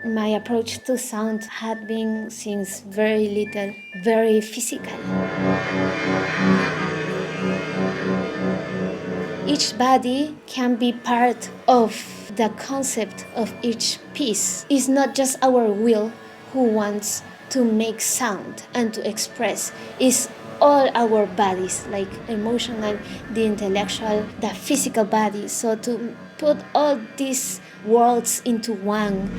My approach to sound had been since very little, very physical. Each body can be part of the concept of each piece. It's not just our will who wants to make sound and to express. It's all our bodies, like emotional, the intellectual, the physical body. So to put all these worlds into one.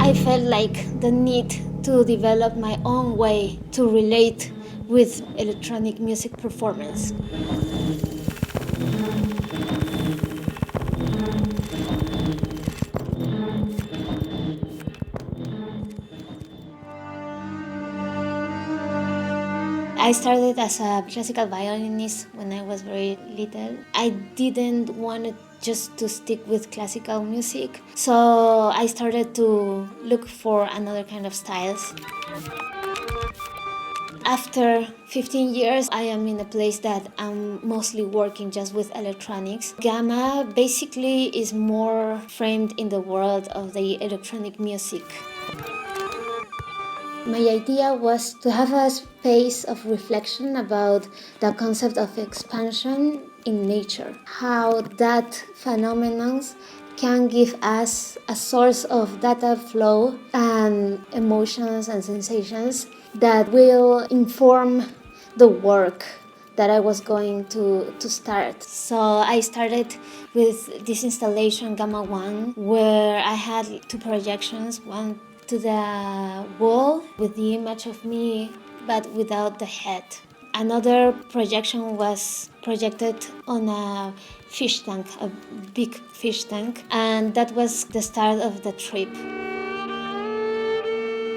I felt like the need to develop my own way to relate with electronic music performance. I started as a classical violinist when I was very little. I didn't want just to stick with classical music, so I started to look for another kind of styles. After 15 years, I am in a place that I'm mostly working just with electronics. GAMA basically is more framed in the world of the electronic music. My idea was to have a space of reflection about the concept of expansion in nature, how that phenomenon can give us a source of data flow and emotions and sensations that will inform the work that I was going to start. So I started with this installation Gamma 1 where I had two projections, one to the wall with the image of me but without the head. Another projection was projected on a fish tank, a big fish tank, and that was the start of the trip.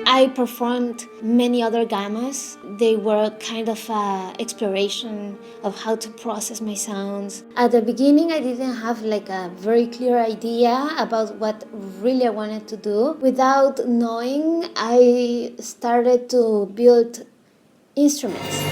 I performed many other gammas. They were kind of an exploration of how to process my sounds. At the beginning, I didn't have like a very clear idea about what really I wanted to do. Without knowing, I started to build instruments.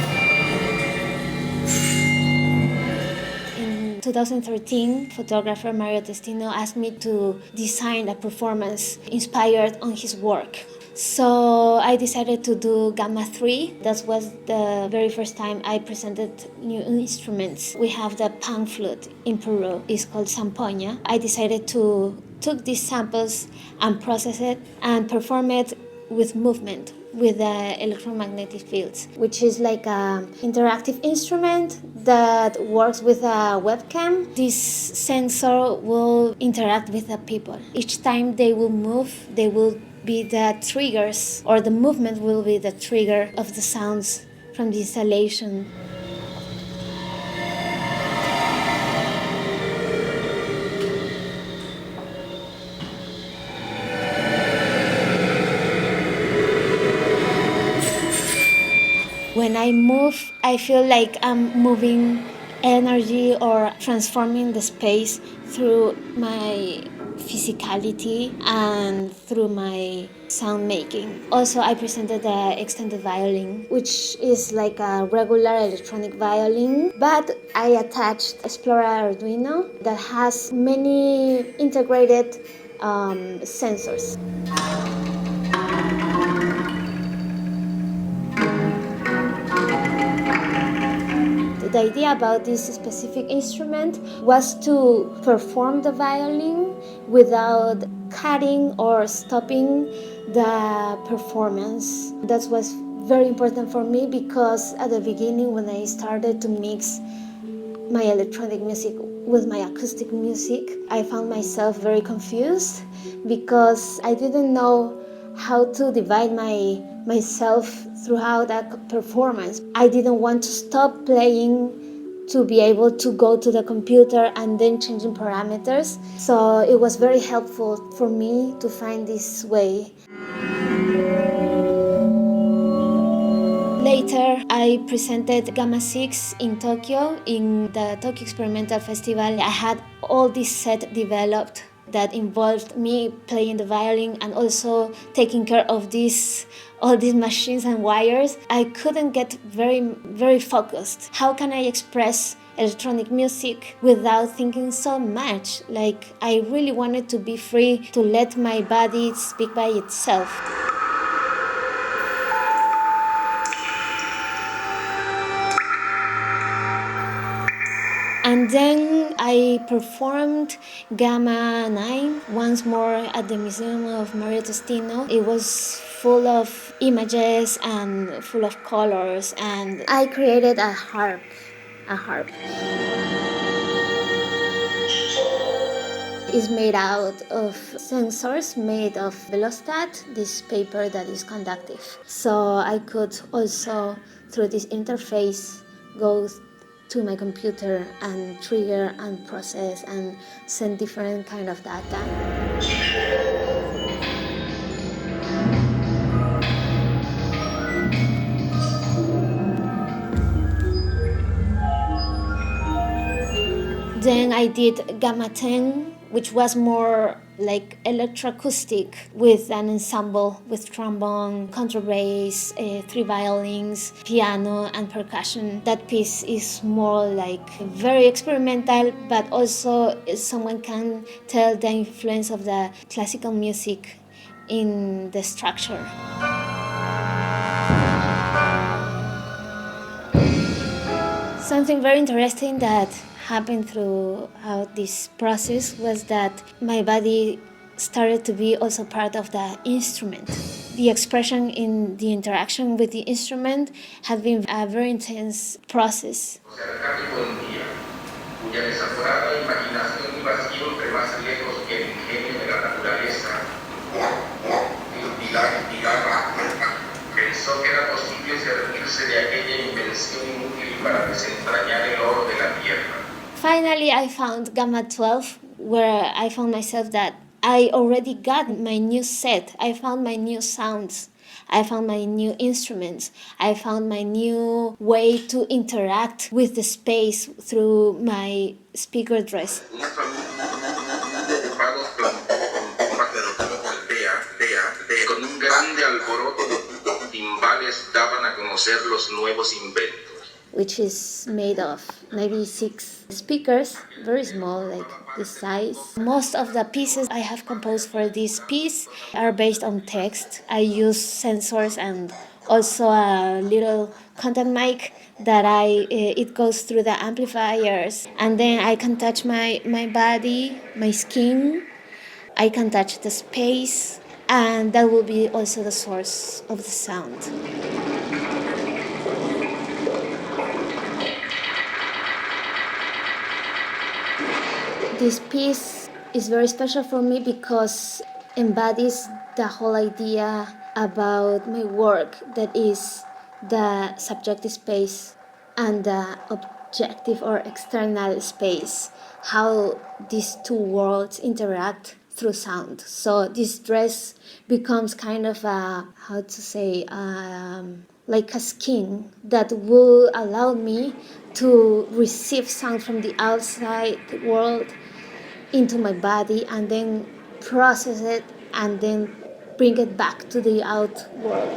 In 2013, photographer Mario Testino asked me to design a performance inspired on his work. So I decided to do Gamma 3. That was the very first time I presented new instruments. We have the pan flute in Peru. It's called zampoña. I decided to took these samples and process it and perform it with movement, with the electromagnetic fields, which is like an interactive instrument that works with a webcam. This sensor will interact with the people. Each time they will move, they will be the triggers, or the movement will be the trigger of the sounds from the installation. When I move, I feel like I'm moving energy or transforming the space through my physicality and through my sound making. Also, I presented the extended violin, which is like a regular electronic violin, but I attached Explora Arduino that has many integrated sensors. The idea about this specific instrument was to perform the violin without cutting or stopping the performance. That was very important for me because at the beginning when I started to mix my electronic music with my acoustic music, I found myself very confused because I didn't know how to divide myself throughout that performance. I didn't want to stop playing to be able to go to the computer and then changing parameters. So it was very helpful for me to find this way. Later, I presented Gamma 6 in Tokyo, in the Tokyo Experimental Festival. I had all this set developed that involved me playing the violin and also taking care of all these machines and wires. I couldn't get very focused. How can I express electronic music without thinking so much. Like, I really wanted to be free to let my body speak by itself. And then I performed GAMA 9 once more at the Museum of Mario Testino. It was full of images and full of colors, and I created a harp. It's made out of sensors made of Velostat, this paper that is conductive. So I could also, through this interface, go to my computer and trigger and process and send different kind of data. Then I did Gamma 10, which was more like electroacoustic with an ensemble with trombone, contrabass, 3 violins, piano, and percussion. That piece is more like very experimental, but also someone can tell the influence of the classical music in the structure. Something very interesting that happened throughout this process was that my body started to be also part of the instrument. The expression in the interaction with the instrument had been a very intense process. Pensó que era posible servirse de aquella invención inútil para desentrañar el oro de la tierra. Finally, I found Gamma 12, where I found myself that I already got my new set. I found my new sounds. I found my new instruments. I found my new way to interact with the space through my speaker dress. Con un grande alboroto, timbales daban a conocer los nuevos inventos. Which is made of 96 speakers, very small, like this size. Most of the pieces I have composed for this piece are based on text. I use sensors and also a little contact mic that it goes through the amplifiers, and then I can touch my body, my skin. I can touch the space, and that will be also the source of the sound. This piece is very special for me because it embodies the whole idea about my work, that is the subjective space and the objective or external space, how these two worlds interact through sound. So this dress becomes kind of like a skin that will allow me to receive sound from the outside world into my body and then process it and then bring it back to the out world.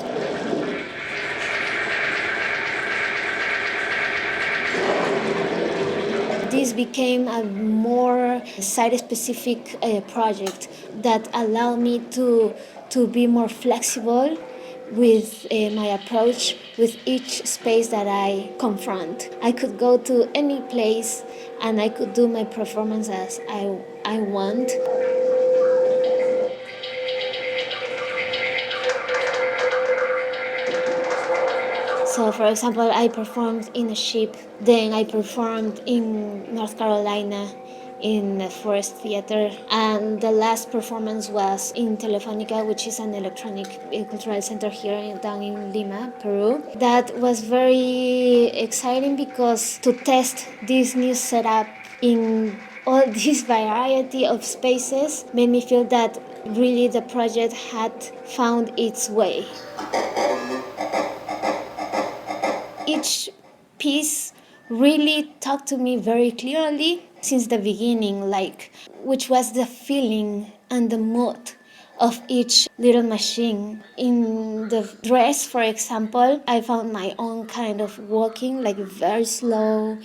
This became a more site-specific project that allowed me to be more flexible with my approach with each space that I confront. I could go to any place and I could do my performance as I want. So, for example, I performed in a ship, then I performed in North Carolina in the Forest Theater, and the last performance was in Telefonica, which is an electronic cultural center here down in Lima, Peru. That was very exciting because to test this new setup in all this variety of spaces made me feel that really the project had found its way. Each piece really talked to me very clearly since the beginning, like which was the feeling and the mood of each little machine. In the dress, for example, I found my own kind of walking, like very slow,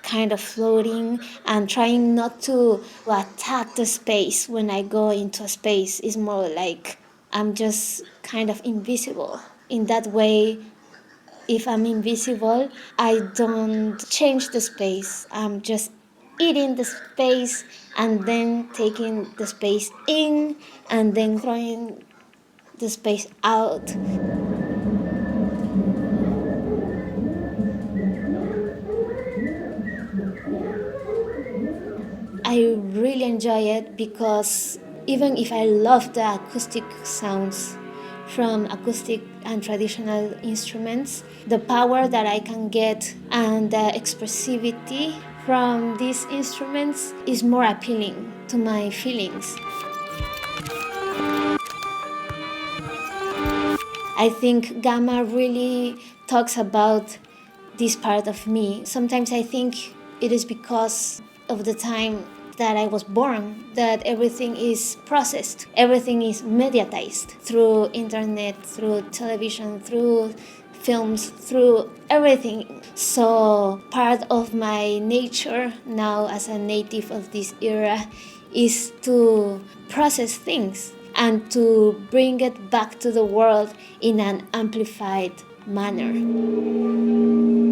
kind of floating and trying not to attack the space when I go into a space. It's more like I'm just kind of invisible. In that way, if I'm invisible, I don't change the space. I'm just eating the space and then taking the space in and then throwing the space out. I really enjoy it because even if I love the acoustic sounds from acoustic and traditional instruments, the power that I can get and the expressivity from these instruments is more appealing to my feelings. I think GAMA really talks about this part of me. Sometimes I think it is because of the time that I was born that everything is processed, everything is mediatized through internet, through television, through films, through everything. So part of my nature now as a native of this era is to process things and to bring it back to the world in an amplified manner.